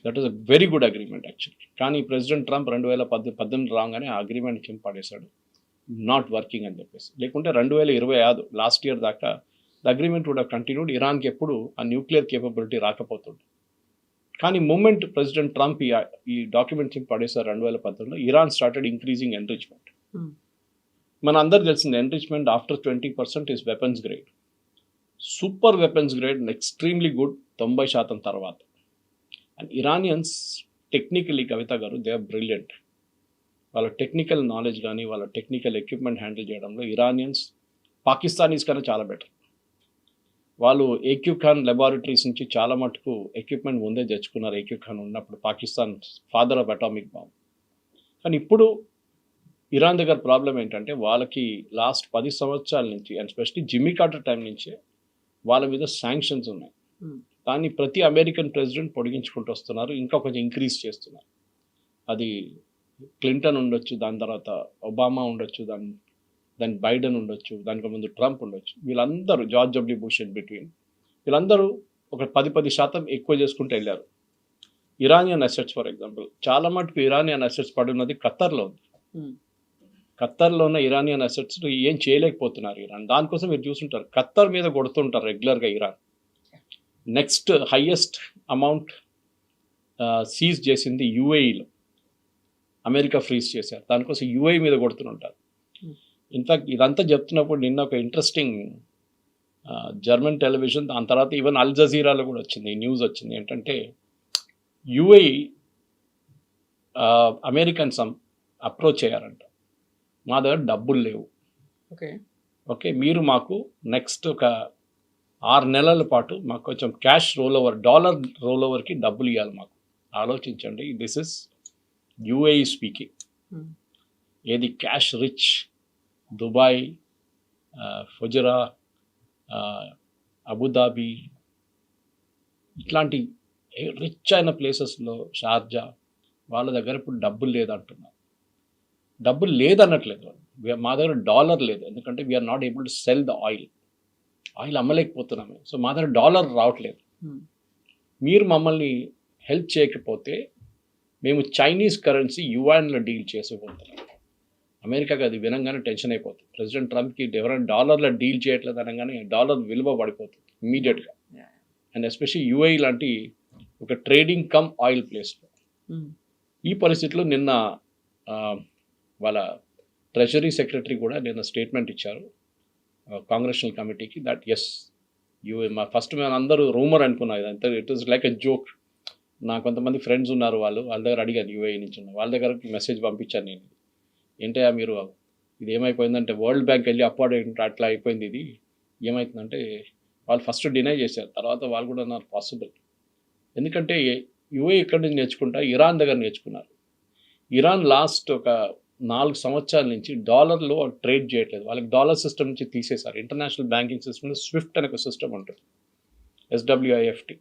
That is a very good agreement actually. కానీ ప్రెసిడెంట్ ట్రంప్ 2018 రాగానే ఆ అగ్రిమెంట్ కింద పడేశాడు, నాట్ వర్కింగ్ అని చెప్పేసి. లేకుంటే 2025 లాస్ట్ ఇయర్ దాకా the agreement would have continued. ఇరాన్కి ఎప్పుడు ఆ న్యూక్లియర్ కేపబిలిటీ రాకపోతుంది. కానీ మూమెంట్ ప్రెసిడెంట్ ట్రంప్ ఈ డాక్యుమెంట్ని పడేశారు 2018లో, ఇరాన్ స్టార్టెడ్ ఇంక్రీజింగ్ ఎన్రిచ్మెంట్. మన అందరు తెలిసింది enrichment after 20% is weapons grade, super weapons grade, extremely good 90% తర్వాత. అండ్ ఇరానియన్స్ టెక్నికలీ, కవిత గారు, దే ఆర్ బ్రిలియంట్. వాళ్ళ టెక్నికల్ నాలెడ్జ్ కానీ వాళ్ళ టెక్నికల్ ఎక్విప్మెంట్ హ్యాండిల్ చేయడంలో ఇరానియన్స్ పాకిస్తానీస్ కన్నా చాలా బెటర్. వాళ్ళు ఏక్యూ ఖాన్ లెబారెటరీస్ నుంచి చాలా మటుకు ఎక్విప్మెంట్ ముందే తెచ్చుకున్నారు ఏక్యూ ఖాన్ ఉన్నప్పుడు, Pakistan father of atomic bomb. కానీ ఇప్పుడు ఇరాన్ దగ్గర ప్రాబ్లం ఏంటంటే వాళ్ళకి లాస్ట్ 10 సంవత్సరాల నుంచి, and specially Jimmy Carter time నుంచే వాళ్ళ మీద శాంక్షన్స్ ఉన్నాయి. దాన్ని ప్రతి అమెరికన్ ప్రెసిడెంట్ పొడిగించుకుంటూ వస్తున్నారు, ఇంకా కొంచెం ఇంక్రీజ్ చేస్తున్నారు. అది క్లింటన్ ఉండొచ్చు, దాని తర్వాత ఒబామా ఉండొచ్చు, దాని బైడెన్ ఉండొచ్చు, దానికి ముందు ట్రంప్ ఉండొచ్చు. వీళ్ళందరూ, George W bush in between, వీళ్ళందరూ ఒక 10% ఎక్కువ చేసుకుంటూ వెళ్ళారు. ఇరానియన్ అసెట్స్ ఫర్ ఎగ్జాంపుల్, చాలా మటుకు ఇరానియన్ అసెట్స్ పడున్నది ఖత్తర్లో ఉంది. ఖత్తర్లో ఉన్న ఇరానియన్ అసెట్స్ ఏం చేయలేకపోతున్నారు ఇరాన్. దానికోసం మీరు చూస్తుంటారు ఖత్తర్ మీద కొడుతుంటారు రెగ్యులర్గా Iran. Next highest amount seize చేసింది యుఏఈలో, అమెరికా ఫ్రీజ్ చేశారు, దానికోసం యుఏఈ మీద కొడుతుంటారు. ఇన్ఫ్యాక్ట్ ఇదంతా చెప్తున్నప్పుడు నిన్న ఒక ఇంట్రెస్టింగ్ జర్మన్ టెలివిజన్, దాని తర్వాత ఈవెన్ అల్ జజీరాలో కూడా వచ్చింది న్యూస్ వచ్చింది. ఏంటంటే యుఏఈ అమెరికన్స్ అప్రోచ్ అయ్యారంట, మా దగ్గర డబ్బులు లేవు, ఓకే మీరు మాకు నెక్స్ట్ ఒక 6 నెలల పాటు మాకు కొంచెం క్యాష్ డాలర్ రోల్ ఓవర్కి డబ్బులు ఇవ్వాలి మాకు. ఆలోచించండి, దిస్ ఇస్ యుఏఈ స్పీకింగ్. ఏది క్యాష్ రిచ్ దుబాయ్, ఫుజరా, అబుదాబి, ఇట్లాంటి రిచ్ అయిన ప్లేసెస్లో, షార్జా, వాళ్ళ దగ్గర ఇప్పుడు డబ్బులు లేదంటున్నారు. డబ్బులు లేదన్నట్లేదు, మా దగ్గర డాలర్ లేదు, ఎందుకంటే we are not able to sell the oil అమ్మలేకపోతున్నాము. సో మా దగ్గర డాలర్ రావట్లేదు, మీరు మమ్మల్ని హెల్ప్ చేయకపోతే మేము చైనీస్ కరెన్సీ యువాన్లో డీల్ చేసిపోతున్నాం. అమెరికాకి అది వినంగానే టెన్షన్ అయిపోతుంది. ప్రెసిడెంట్ ట్రంప్కి ఎవరైనా డాలర్లో డీల్ చేయట్లేదు అనగానే డాలర్ విలువ పడిపోతుంది ఇమీడియట్గా. అండ్ ఎస్పెషల్లీ యుఏఈ లాంటి ఒక ట్రేడింగ్ కమ్ ఆయిల్ ప్లేస్లో. ఈ పరిస్థితిలో నిన్న వాళ్ళ ట్రెజరీ సెక్రటరీ కూడా నిన్న స్టేట్మెంట్ ఇచ్చారు కాంగ్రెషనల్ కమిటీకి, దట్ ఎస్ ఫస్ట్ మేము అందరూ రూమర్ అనుకున్నాం, ఇదంతా it is like a joke. నా కొంతమంది ఫ్రెండ్స్ ఉన్నారు, వాళ్ళ దగ్గర అడిగాను, యుఏఈ నుంచి ఉన్న వాళ్ళ దగ్గర మెసేజ్ పంపించాను నేను, ఏంటయ్యా మీరు ఇది ఏమైపోయిందంటే వరల్డ్ బ్యాంక్ వెళ్ళి అప్వార్డ్ అట్లా అయిపోయింది, ఇది ఏమవుతుందంటే వాళ్ళు ఫస్ట్ డినై చేశారు, తర్వాత వాళ్ళు కూడా నాకు పాసిబుల్. ఎందుకంటే యుఏఈ ఎక్కడి నుంచి నేర్చుకుంటా, ఇరాన్ దగ్గర నేర్చుకున్నారు. ఇరాన్ లాస్ట్ ఒక 4 సంవత్సరాల నుంచి డాలర్లో ట్రేడ్ చేయట్లేదు, వాళ్ళకి డాలర్ సిస్టమ్ నుంచి తీసేశారు. ఇంటర్నేషనల్ బ్యాంకింగ్ సిస్టమ్లో స్విఫ్ట్ అనే ఒక సిస్టమ్ ఉంటుంది, SWIFT.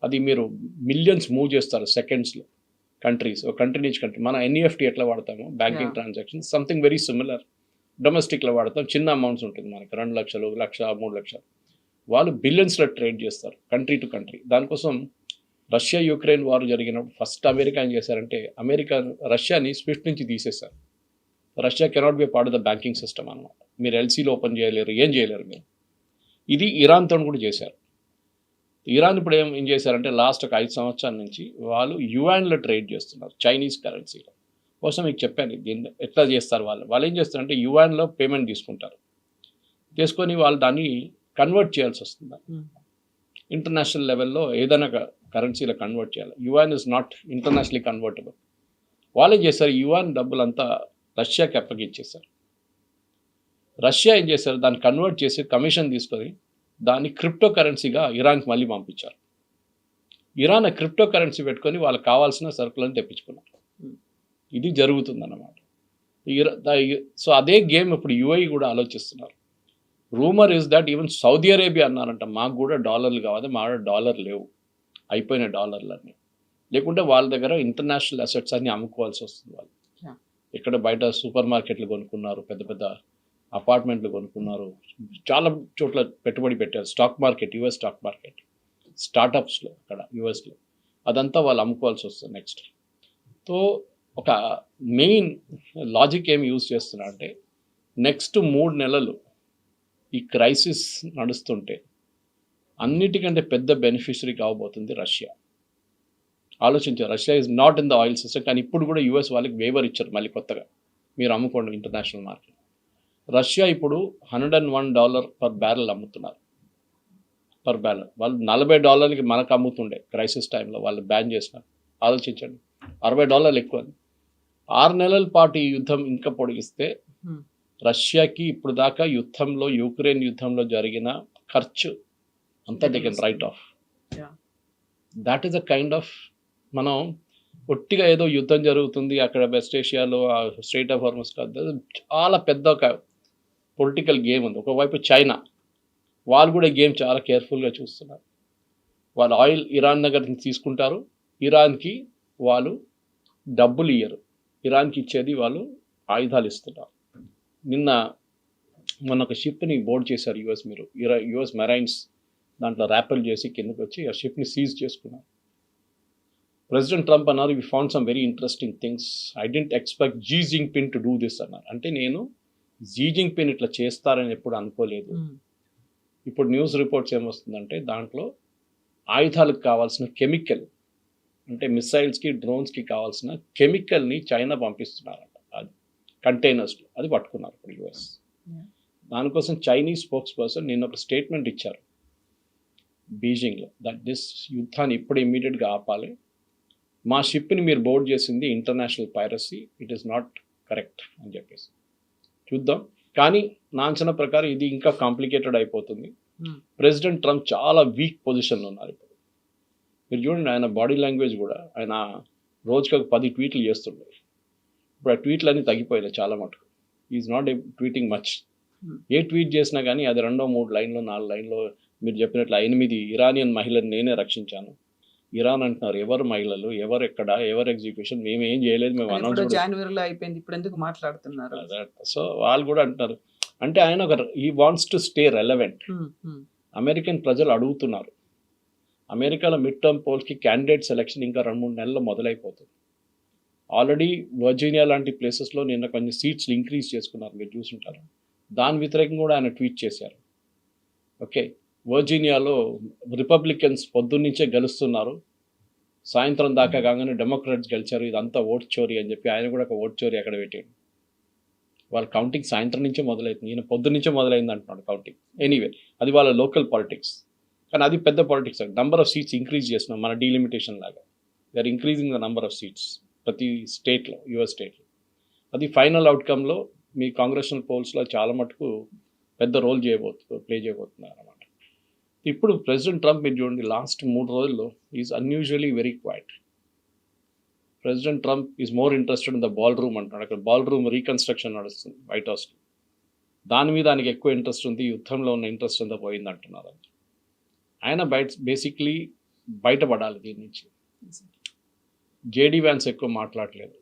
అది మీరు మిలియన్స్ మూవ్ చేస్తారు సెకండ్స్లో, కంట్రీస్, ఒక కంట్రీ నుంచి కంట్రీ. మన NEFT ఎట్లా వాడతామో banking transaction, something very similar. డొమెస్టిక్లో వాడతాం, చిన్న అమౌంట్స్ ఉంటుంది మనకి, 2 లక్షలు, 1 లక్ష, 3 లక్షలు. వాళ్ళు బిలియన్స్లో ట్రేడ్ చేస్తారు కంట్రీ టు కంట్రీ. దానికోసం రష్యా యుక్రెయిన్ వార్ జరిగినప్పుడు ఫస్ట్ అమెరికా ఏం చేశారంటే, రష్యాని స్విఫ్ట్ నుంచి తీసేశారు. Russia cannot be part of the banking system అనమాట. మీరు LCలో ఓపెన్ చేయలేరు, ఏం చేయలేరు మీరు. ఇది ఇరాన్తో కూడా చేశారు. ఇరాన్ ఇప్పుడు ఏం చేశారంటే లాస్ట్ ఒక 5 సంవత్సరాల నుంచి వాళ్ళు యువాన్లో ట్రేడ్ చేస్తున్నారు, చైనీస్ కరెన్సీలో. కోసం మీకు చెప్పాను దీన్ని ఎట్లా చేస్తారు వాళ్ళు ఏం చేస్తారంటే యువాన్లో పేమెంట్ తీసుకుంటారు, తీసుకొని వాళ్ళు దాన్ని కన్వర్ట్ చేయాల్సి వస్తుంది. ఇంటర్నేషనల్ లెవెల్లో ఏదైనా కరెన్సీలో కన్వర్ట్ చేయాలి. Yuan is not internationally convertible. వాళ్ళు ఏం చేస్తారు, యువాన్ డబ్బులంతా రష్యాకి అప్పగించేశారు. రష్యా ఏం చేశారు, దాన్ని కన్వర్ట్ చేసి కమిషన్ తీసుకొని దాన్ని క్రిప్టో కరెన్సీగా ఇరాన్కి మళ్ళీ పంపించారు. ఇరాన్ క్రిప్టో కరెన్సీ పెట్టుకొని వాళ్ళకి కావాల్సిన సరుకులను తెప్పించుకున్నారు. ఇది జరుగుతుందన్నమాట. సో అదే గేమ్ ఇప్పుడు యుఏఈ కూడా ఆలోచిస్తున్నారు. Rumour is that even Saudi Arabia అన్నారంట, మాకు కూడా డాలర్లు కావాలి, మా డాలర్ లేవు, అయిపోయిన డాలర్లన్నీ. లేకుంటే వాళ్ళ దగ్గర ఇంటర్నేషనల్ అసెట్స్ అన్ని అమ్ముకోవాల్సి వస్తుంది. వాళ్ళు ఇక్కడ బయట సూపర్ మార్కెట్లు కొనుక్కున్నారు, పెద్ద పెద్ద అపార్ట్మెంట్లు కొనుక్కున్నారు, చాలా చోట్ల పెట్టుబడి పెట్టారు. Stock market, US stock market, స్టార్టప్స్లో అక్కడ యుఎస్లో, అదంతా వాళ్ళు అమ్ముకోవాల్సి వస్తుంది నెక్స్ట్. సో ఒక మెయిన్ లాజిక్ ఏమి యూజ్ చేస్తున్నారంటే నెక్స్ట్ 3 నెలలు ఈ క్రైసిస్ నడుస్తుంటే అన్నిటికంటే పెద్ద బెనిఫిషరీ కావబోతుంది రష్యా. ఆలోచించారు, Russia is not in the oil system, కానీ ఇప్పుడు కూడా యుఎస్ వాళ్ళకి వేవర్ ఇచ్చారు మళ్ళీ కొత్తగా, మీరు అమ్ముకోండి ఇంటర్నేషనల్ మార్కెట్. రష్యా ఇప్పుడు $101 పర్ బ్యారెల్ అమ్ముతున్నారు, పర్ బ్యారెల్. వాళ్ళు $40 మనకు అమ్ముతుండే క్రైసిస్ టైంలో, వాళ్ళు బ్యాన్ చేసినారు. ఆలోచించండి, $60 ఎక్కువ. 6 నెలల పాటు ఈ యుద్ధం ఇంకా పొడిగిస్తే రష్యాకి ఇప్పుడు దాకా యుద్ధంలో, యుక్రెయిన్ యుద్ధంలో జరిగిన ఖర్చు అంతా they can write of. That is a kind of, మనం ఒట్టిగా ఏదో యుద్ధం జరుగుతుంది అక్కడ వెస్ట్ ఏషియాలో స్ట్రెయిట్ ఆఫ్ హార్మస్ కాదు, చాలా పెద్ద ఒక పొలిటికల్ గేమ్ ఉంది. ఒకవైపు చైనా, వాళ్ళు కూడా గేమ్ చాలా కేర్ఫుల్గా చూస్తున్నారు. వాళ్ళు ఆయిల్ ఇరాన్ దగ్గర నుంచి తీసుకుంటారు, ఇరాన్కి వాళ్ళు డబ్బులు ఇయ్యరు, ఇరాన్కి ఇచ్చేది వాళ్ళు ఆయుధాలు ఇస్తున్నారు. మొన్న ఒక షిప్ని బోర్డ్ చేశారు యుఎస్, మీరు యుఎస్ మెరైన్స్ దాంట్లో ర్యాపెల్ చేసి కిందకి వచ్చి ఆ షిప్ని సీజ్ చేసుకున్నారు. ప్రెసిడెంట్ ట్రంప్ అన్నారు, we found some very interesting things, I didn't expect Xi Jinping to do this అన్నారు. అంటే నేను జీ జింగ్పిన్ ఇట్లా చేస్తారని ఎప్పుడు అనుకోలేదు. ఇప్పుడు న్యూస్ రిపోర్ట్స్ ఏమొస్తుందంటే దాంట్లో ఆయుధాలకు కావాల్సిన కెమికల్, అంటే మిసైల్స్కి, డ్రోన్స్కి కావాల్సిన కెమికల్ని చైనా పంపిస్తున్నారంట, అది కంటైనర్స్లో, అది పట్టుకున్నారు ఇప్పుడు యుఎస్. దానికోసం చైనీస్ స్పోక్స్ పర్సన్ నిన్న ఒక స్టేట్మెంట్ ఇచ్చారు బీజింగ్లో, దట్ దిస్ యుద్ధాన్ని ఇప్పుడు ఇమ్మీడియట్గా ఆపాలి, మా షిప్ని మీరు బోర్డ్ చేసింది international piracy, it is not correct అని చెప్పేసి. చూద్దాం, కానీ నా అంచనా ప్రకారం ఇది ఇంకా కాంప్లికేటెడ్ అయిపోతుంది. ప్రెసిడెంట్ ట్రంప్ చాలా వీక్ పొజిషన్లో ఉన్నారు ఇప్పుడు. మీరు చూడండి, ఆయన బాడీ లాంగ్వేజ్ కూడా, ఆయన రోజుకి 10 ట్వీట్లు చేస్తుండే, ఇప్పుడు ఆ ట్వీట్లు అన్నీ తగ్గిపోయాయి చాలా మటుకు. Is not tweeting much. A tweet చేసినా కానీ అది 2-3 లైన్లో 4 లైన్లో, మీరు చెప్పినట్లు 8 ఇరానియన్ మహిళలను నేనే రక్షించాను. ఇరాన్ అంటున్నారు, ఎవరు మహిళలు, ఎవరు ఎక్కడ, ఎవరు ఎగ్జిక్యూషన్, మేము ఏం చేయలేదు, మేము అనౌన్స్
జనవరిలో అయిపోయింది, ఇప్పుడు ఎందుకు మాట్లాడుతున్నారు.
సో వాళ్ళు కూడా అంటున్నారు, అంటే ఆయన ఒక he wants to stay relevant. American ప్రజలు అడుగుతున్నారు. అమెరికాలో మిడ్ టర్మ్ పోల్స్కి క్యాండిడేట్ సెలెక్షన్ ఇంకా 2-3 నెలల్లో మొదలైపోతుంది. ఆల్రెడీ వర్జీనియా లాంటి ప్లేసెస్లో నిన్న కొన్ని సీట్స్ ఇంక్రీజ్ చేసుకున్నారు, మీరు చూసుంటారు. దాని వ్యతిరేకంగా కూడా ఆయన ట్వీట్ చేశారు. ఓకే, వర్జీనియాలో రిపబ్లికన్స్ పొద్దున్నుంచే గెలుస్తున్నారు, సాయంత్రం దాకా కాగానే డెమోక్రాట్స్ గెలిచారు, ఇదంతా ఓట్ చోరీ అని చెప్పి ఆయన కూడా ఒక ఓట్ చోరీ అక్కడ పెట్టాడు. వాళ్ళ కౌంటింగ్ సాయంత్రం నుంచే మొదలవుతుంది, ఈయన పొద్దున్నుంచే మొదలైంది అంటున్నాడు కౌంటింగ్. ఎనీవే, అది వాళ్ళ లోకల్ పాలిటిక్స్, కానీ అది పెద్ద politics. Number of seats increase చేస్తున్నాం, మన డీలిమిటేషన్ లాగా they are increasing the number of seats ప్రతి స్టేట్లో, యుఎస్ స్టేట్లో. అది ఫైనల్ అవుట్కమ్లో మీ కాంగ్రెషనల్ పోల్స్లో చాలా మటుకు పెద్ద రోల్ ప్లే చేయబోతున్నారు అన్నమాట. ఇప్పుడు ప్రెసిడెంట్ ట్రంప్ మీరు చూడండి, లాస్ట్ 3 రోజుల్లో is unusually very quiet. President Trump is more interested in the ballroom అంటున్నాడు. అక్కడ బాల్ రూమ్ రీకన్స్ట్రక్షన్ నడుస్తుంది వైట్ హౌస్లో, దాని మీద ఆయనకి ఎక్కువ ఇంట్రెస్ట్ ఉంది, యుద్ధంలో ఉన్న ఇంట్రెస్ట్ అంతా పోయింది అంటున్నారు. ఆయన బేసిక్లీ బయటపడాలి దీని నుంచి. జేడీ వ్యాన్స్ ఎక్కువ మాట్లాడలేదు,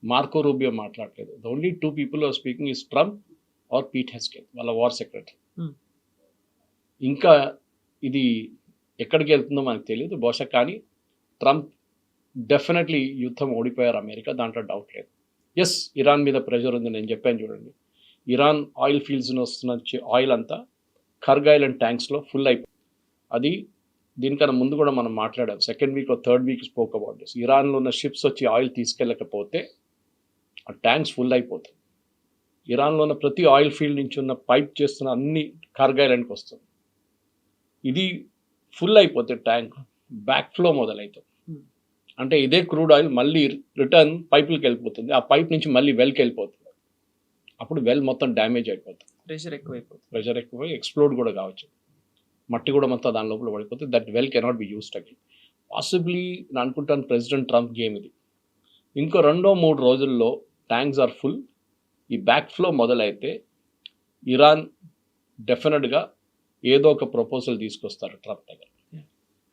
మార్కో రూబియో మాట్లాడలేదు. The only 2 people are speaking is Trump or Pete హెస్కెల్, వాళ్ళ వార్ సెక్రటరీ. ఇంకా ఇది ఎక్కడికి వెళ్తుందో మనకు తెలియదు బహుశా, కానీ ట్రంప్ డెఫినెట్లీ యుద్ధం ఓడిపోయారు అమెరికా, దాంట్లో డౌట్ లేదు. ఎస్, ఇరాన్ మీద ప్రెషర్ ఉంది, నేను చెప్పాను చూడండి. ఇరాన్ ఆయిల్ ఫీల్డ్స్ వస్తున్న ఆయిల్ అంతా కర్గైల్ అండ్ ట్యాంక్స్లో ఫుల్ అయిపోయింది. అది దీనికన్నా ముందు కూడా మనం మాట్లాడాం, second week third week spoke about this. ఇరాన్లో ఉన్న షిప్స్ వచ్చి ఆయిల్ తీసుకెళ్ళకపోతే ఆ ట్యాంక్స్ ఫుల్ అయిపోతాయి. ఇరాన్లో ఉన్న ప్రతి ఆయిల్ ఫీల్డ్ నుంచి ఉన్న పైప్ చేస్తున్న అన్ని కర్గైలాండ్కి వస్తుంది. ఇది ఫుల్ అయిపోతే ట్యాంక్ బ్యాక్ ఫ్లో మొదలవుతుంది. అంటే ఇదే క్రూడ్ ఆయిల్ మళ్ళీ రిటర్న్ పైపులకి వెళ్ళిపోతుంది, ఆ పైప్ నుంచి మళ్ళీ వెల్కి వెళ్ళిపోతుంది. అప్పుడు వెల్ మొత్తం డ్యామేజ్ అయిపోతుంది, ప్రెషర్ ఎక్కువై ఎక్స్ప్లోడ్ కూడా కావచ్చు, మట్టి కూడా మొత్తం దాని లోపల పడిపోతే that well cannot be used again. Possibly నేను అనుకుంటాను ప్రెసిడెంట్ ట్రంప్ గేమ్ ఇది. ఇంకో 2-3 రోజుల్లో ట్యాంక్స్ ఆర్ ఫుల్, ఈ బ్యాక్ ఫ్లో మొదలైతే ఇరాన్ డెఫినెట్గా ఏదో ఒక ప్రపోజల్ తీసుకొస్తారు ట్రంప్ దగ్గర.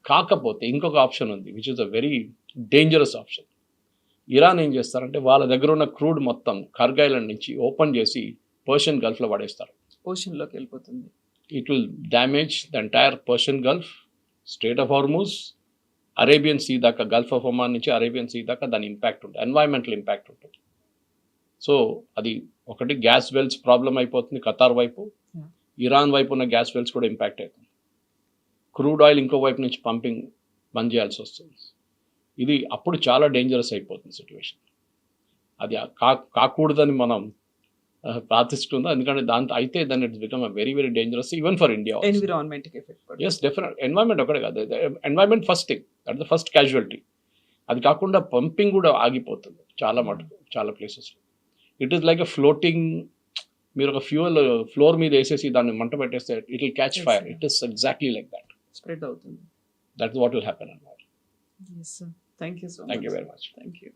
కాకపోతే ఇంకొక ఆప్షన్ ఉంది which is a very dangerous option. Iran ఏం చేస్తారంటే వాళ్ళ దగ్గర ఉన్న క్రూడ్ మొత్తం కర్గైలాండ్ నుంచి ఓపెన్ చేసి పర్షియన్ గల్ఫ్లో పడేస్తారు.
ఓషన్లోకి వెళ్ళిపోతుంది.
It will damage the entire Persian gulf, strait of Hormuz, Arabian sea దాకా, గల్ఫ్ ఆఫ్ ఒమాన్ నుంచి అరేబియన్ సీ దాకా దాని ఇంపాక్ట్ ఉంటుంది, ఎన్వైరన్మెంటల్ ఇంపాక్ట్ ఉంటుంది. సో అది ఒకటి గ్యాస్ వెల్స్ ప్రాబ్లం అయిపోతుంది ఖతార్ వైపు, ఇరాన్ వైపు ఉన్న గ్యాస్ వెల్స్ కూడా ఇంపాక్ట్ అవుతుంది. క్రూడ్ ఆయిల్ ఇంకో వైపు నుంచి పంపింగ్ బంద్ చేయాల్సి వస్తుంది. ఇది అప్పుడు చాలా డేంజరస్ అయిపోతుంది సిచ్యువేషన్. అది కాకూడదని మనం ప్రార్థిస్తుందా, ఎందుకంటే దాంతో అయితే దాన్ని it's become very very dangerous even for India. Yes definite, environment ఒకటే కాదు, environment first thing, that the first casualty. అది కాకుండా పంపింగ్ కూడా ఆగిపోతుంది చాలా మటుకు చాలా ప్లేసెస్లో. It is like a floating, మీరు ఒక ఫ్యూయల్ ఫ్లోర్ మీద వేసేసి దాన్ని మంట పెట్టేస్తే it will catch fire. It is exactly like that,
spread అవుతుంది.
That is what will happen అన్నమాట.
Yes, sir. Thank you so much.
Thank you very much.
Thank you.